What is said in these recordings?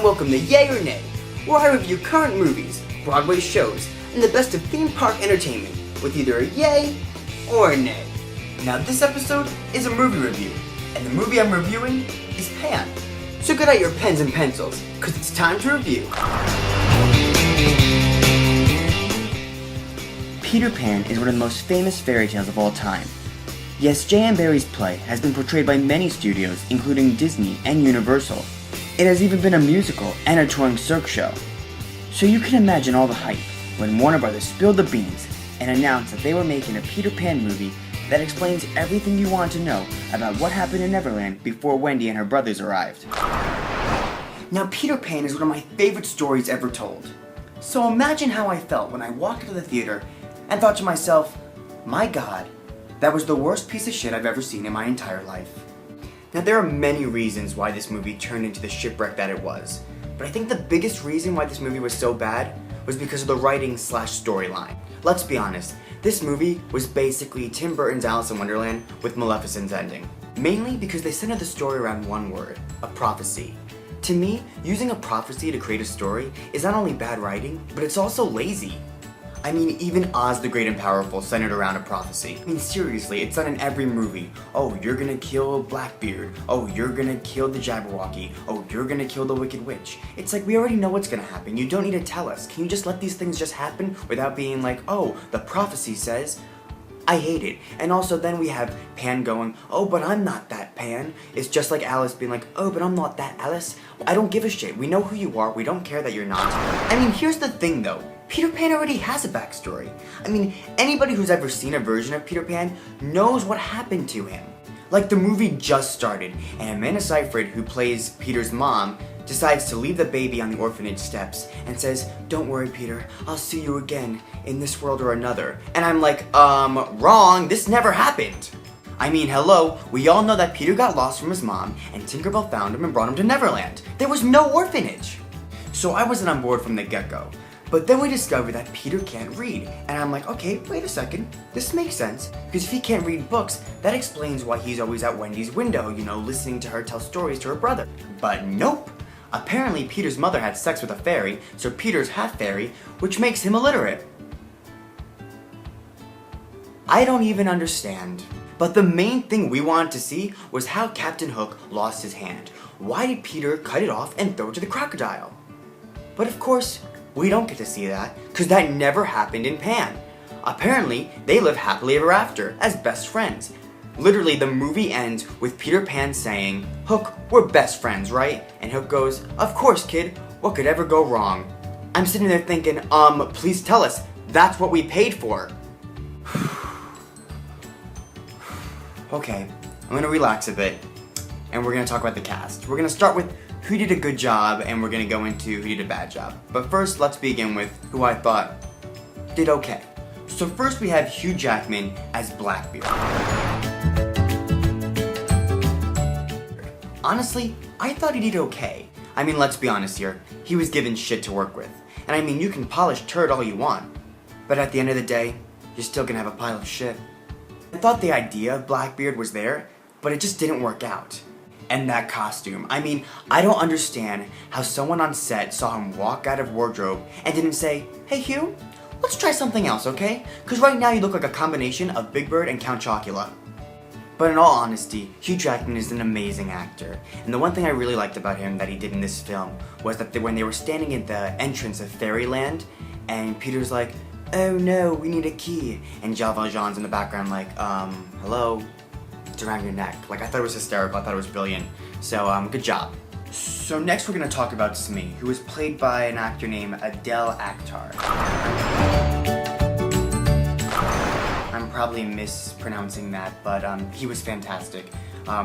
welcome to Yay or Nay, where I review current movies, Broadway shows, and the best of theme park entertainment with either a yay or a nay. Now this episode is a movie review, and the movie I'm reviewing is Pan. So get out your pens and pencils, cause it's time to review. Peter Pan is one of the most famous fairy tales of all time. Yes, J.M. Barrie's play has been portrayed by many studios, including Disney and Universal. It has even been a musical and a touring cirque show. So you can imagine all the hype when Warner Brothers spilled the beans and announced that they were making a Peter Pan movie that explains everything you want to know about what happened in Neverland before Wendy and her brothers arrived. Now, Peter Pan is one of my favorite stories ever told. So imagine how I felt when I walked into the theater and thought to myself, my God, that was the worst piece of shit I've ever seen in my entire life. Now, there are many reasons why this movie turned into the shipwreck that it was, but I think the biggest reason why this movie was so bad was because of the writing/storyline. Let's be honest, this movie was basically Tim Burton's Alice in Wonderland with Maleficent's ending. Mainly because they centered the story around one word, a prophecy. To me, using a prophecy to create a story is not only bad writing, but it's also lazy. I mean, even Oz the Great and Powerful centered around a prophecy. I mean, seriously, it's done in every movie. Oh, you're gonna kill Blackbeard. Oh, you're gonna kill the Jabberwocky. Oh, you're gonna kill the Wicked Witch. It's like, we already know what's gonna happen. You don't need to tell us. Can you just let these things just happen without being like, oh, the prophecy says? I hate it. And also then we have Pan going, oh, but I'm not that Pan. It's just like Alice being like, oh, but I'm not that Alice. I don't give a shit. We know who you are. We don't care that you're not. I mean, here's the thing though. Peter Pan already has a backstory. I mean, anybody who's ever seen a version of Peter Pan knows what happened to him. Like, the movie just started, and Amanda Seyfried, who plays Peter's mom, decides to leave the baby on the orphanage steps and says, don't worry, Peter, I'll see you again in this world or another. And I'm like, wrong, this never happened. I mean, hello, we all know that Peter got lost from his mom, and Tinkerbell found him and brought him to Neverland. There was no orphanage. So I wasn't on board from the get-go. But then we discover that Peter can't read, and I'm like, okay, wait a second, this makes sense, because if he can't read books, that explains why he's always at Wendy's window, you know, listening to her tell stories to her brother. But nope! Apparently Peter's mother had sex with a fairy, so Peter's half fairy, which makes him illiterate. I don't even understand. But the main thing we wanted to see was how Captain Hook lost his hand. Why did Peter cut it off and throw it to the crocodile? But of course, we don't get to see that, because that never happened in Pan. Apparently, they live happily ever after, as best friends. Literally, the movie ends with Peter Pan saying, Hook, we're best friends, right? And Hook goes, of course, kid, what could ever go wrong? I'm sitting there thinking, please tell us, that's what we paid for. Okay, I'm gonna relax a bit, and we're gonna talk about the cast. We're gonna start with who did a good job, and we're gonna go into who did a bad job. But first, let's begin with who I thought did okay. So first we have Hugh Jackman as Blackbeard. Honestly, I thought he did okay. I mean, let's be honest here, he was given shit to work with. And I mean, you can polish turd all you want, but at the end of the day, you're still gonna have a pile of shit. I thought the idea of Blackbeard was there, but it just didn't work out. And that costume. I mean, I don't understand how someone on set saw him walk out of wardrobe and didn't say, hey Hugh, let's try something else, okay? Because right now you look like a combination of Big Bird and Count Chocula. But in all honesty, Hugh Jackman is an amazing actor. And the one thing I really liked about him that he did in this film was that when they were standing at the entrance of Fairyland, and Peter's like, oh no, we need a key. And Jean Valjean's in the background like, hello? It's around your neck. Like, I thought it was hysterical, I thought it was brilliant. So, good job. So next we're gonna talk about Smee, who was played by an actor named Adel Akhtar. I'm probably mispronouncing that, but he was fantastic.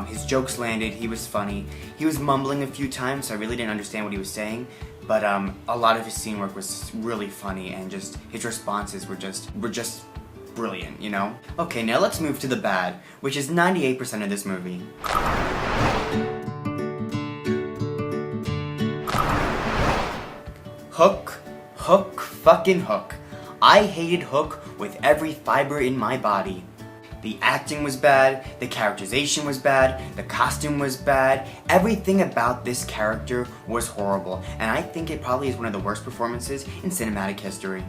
His jokes landed, he was funny. He was mumbling a few times, so I really didn't understand what he was saying. But a lot of his scene work was really funny, and just his responses were just brilliant, you know? Okay, now let's move to the bad, which is 98% of this movie. Hook, fucking Hook. I hated Hook with every fiber in my body. The acting was bad, the characterization was bad, the costume was bad. Everything about this character was horrible, and I think it probably is one of the worst performances in cinematic history.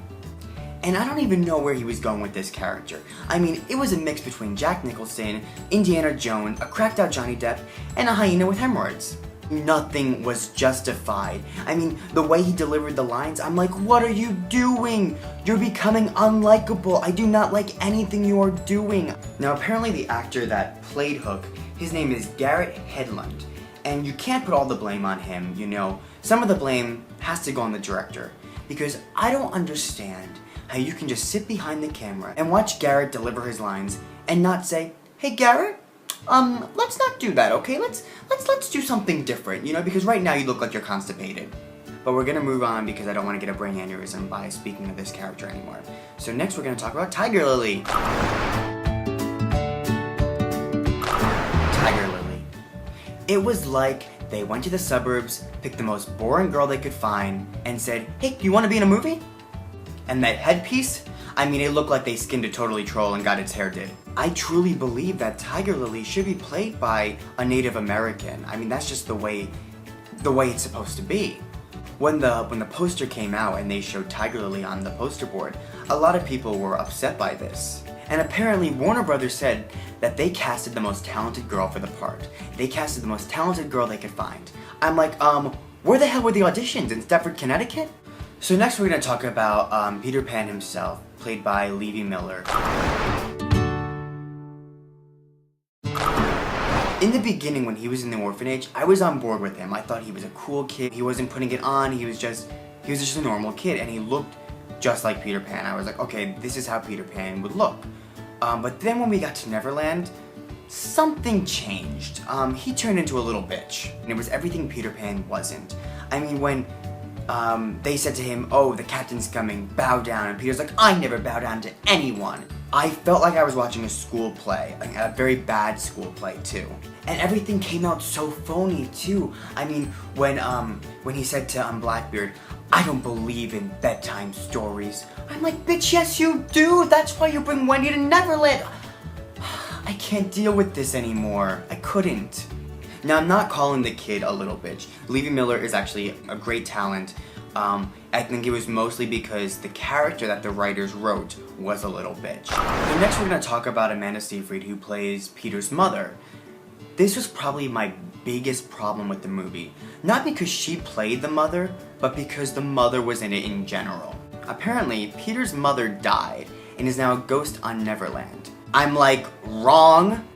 And I don't even know where he was going with this character. I mean, it was a mix between Jack Nicholson, Indiana Jones, a cracked out Johnny Depp, and a hyena with hemorrhoids. Nothing was justified. I mean, the way he delivered the lines, I'm like, what are you doing? You're becoming unlikable. I do not like anything you are doing. Now, apparently the actor that played Hook, his name is Garrett Hedlund. And you can't put all the blame on him, you know. Some of the blame has to go on the director. Because I don't understand how you can just sit behind the camera and watch Garrett deliver his lines and not say, hey Garrett, let's not do that, okay? Let's do something different, you know, because right now you look like you're constipated. But we're gonna move on because I don't want to get a brain aneurysm by speaking of this character anymore. So next we're gonna talk about Tiger Lily. Tiger Lily. It was like they went to the suburbs, picked the most boring girl they could find, and said, hey, you wanna be in a movie? And that headpiece, I mean, it looked like they skinned a totally troll and got its hair did. I truly believe that Tiger Lily should be played by a Native American. I mean, that's just the way it's supposed to be. When the poster came out and they showed Tiger Lily on the poster board, a lot of people were upset by this. And apparently Warner Brothers said that they casted the most talented girl for the part. They casted the most talented girl they could find. I'm like, where the hell were the auditions? In Stamford, Connecticut? So next we're going to talk about Peter Pan himself, played by Levi Miller. In the beginning, when he was in the orphanage, I was on board with him. I thought he was a cool kid. He wasn't putting it on. He was just a normal kid, and he looked just like Peter Pan. I was like, okay, this is how Peter Pan would look. But then when we got to Neverland, something changed. He turned into a little bitch, and it was everything Peter Pan wasn't. I mean, when they said to him, oh, the captain's coming, bow down, and Peter's like, I never bow down to anyone. I felt like I was watching a school play, a very bad school play too. And everything came out so phony too. I mean, when he said to Blackbeard, I don't believe in bedtime stories. I'm like, bitch, yes you do. That's why you bring Wendy to Neverland. I can't deal with this anymore. I couldn't. Now, I'm not calling the kid a little bitch. Levi Miller is actually a great talent. I think it was mostly because the character that the writers wrote was a little bitch. So next we're going to talk about Amanda Seyfried, who plays Peter's mother. This was probably my biggest problem with the movie. Not because she played the mother, but because the mother was in it in general. Apparently, Peter's mother died and is now a ghost on Neverland. I'm like, wrong!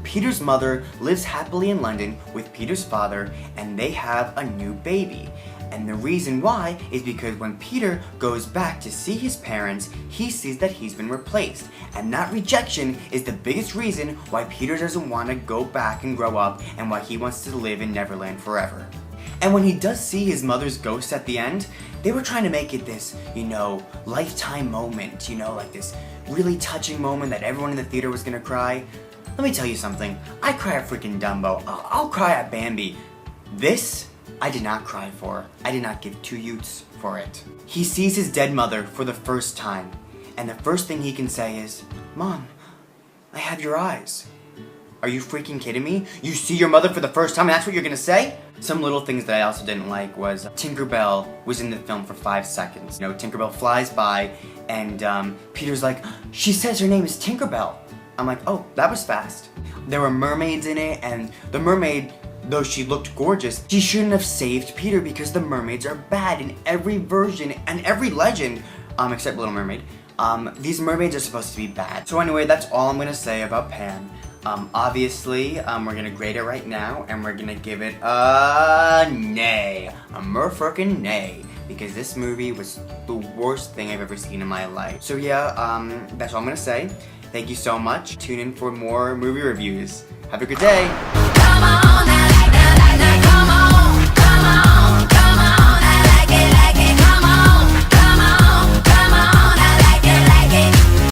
Peter's mother lives happily in London with Peter's father, and they have a new baby. And the reason why is because when Peter goes back to see his parents, he sees that he's been replaced. And that rejection is the biggest reason why Peter doesn't want to go back and grow up, and why he wants to live in Neverland forever. And when he does see his mother's ghost at the end, they were trying to make it this, you know, lifetime moment, you know, like this really touching moment that everyone in the theater was gonna cry. Let me tell you something, I cry at freaking Dumbo, I'll cry at Bambi. This, I did not cry for. I did not give two utes for it. He sees his dead mother for the first time, and the first thing he can say is, Mom, I have your eyes. Are you freaking kidding me? You see your mother for the first time and that's what you're gonna say? Some little things that I also didn't like was Tinkerbell was in the film for 5 seconds. You know, Tinkerbell flies by and Peter's like, she says her name is Tinkerbell. I'm like, oh, that was fast. There were mermaids in it, and the mermaid, though she looked gorgeous, she shouldn't have saved Peter because the mermaids are bad in every version and every legend, except Little Mermaid. These mermaids are supposed to be bad. So anyway, that's all I'm gonna say about Pan. Obviously, we're gonna grade it right now, and we're gonna give it a nay. A merfrickin' nay. Because this movie was the worst thing I've ever seen in my life. So yeah, that's all I'm gonna say. Thank you so much. Tune in for more movie reviews. Have a good day. Come on,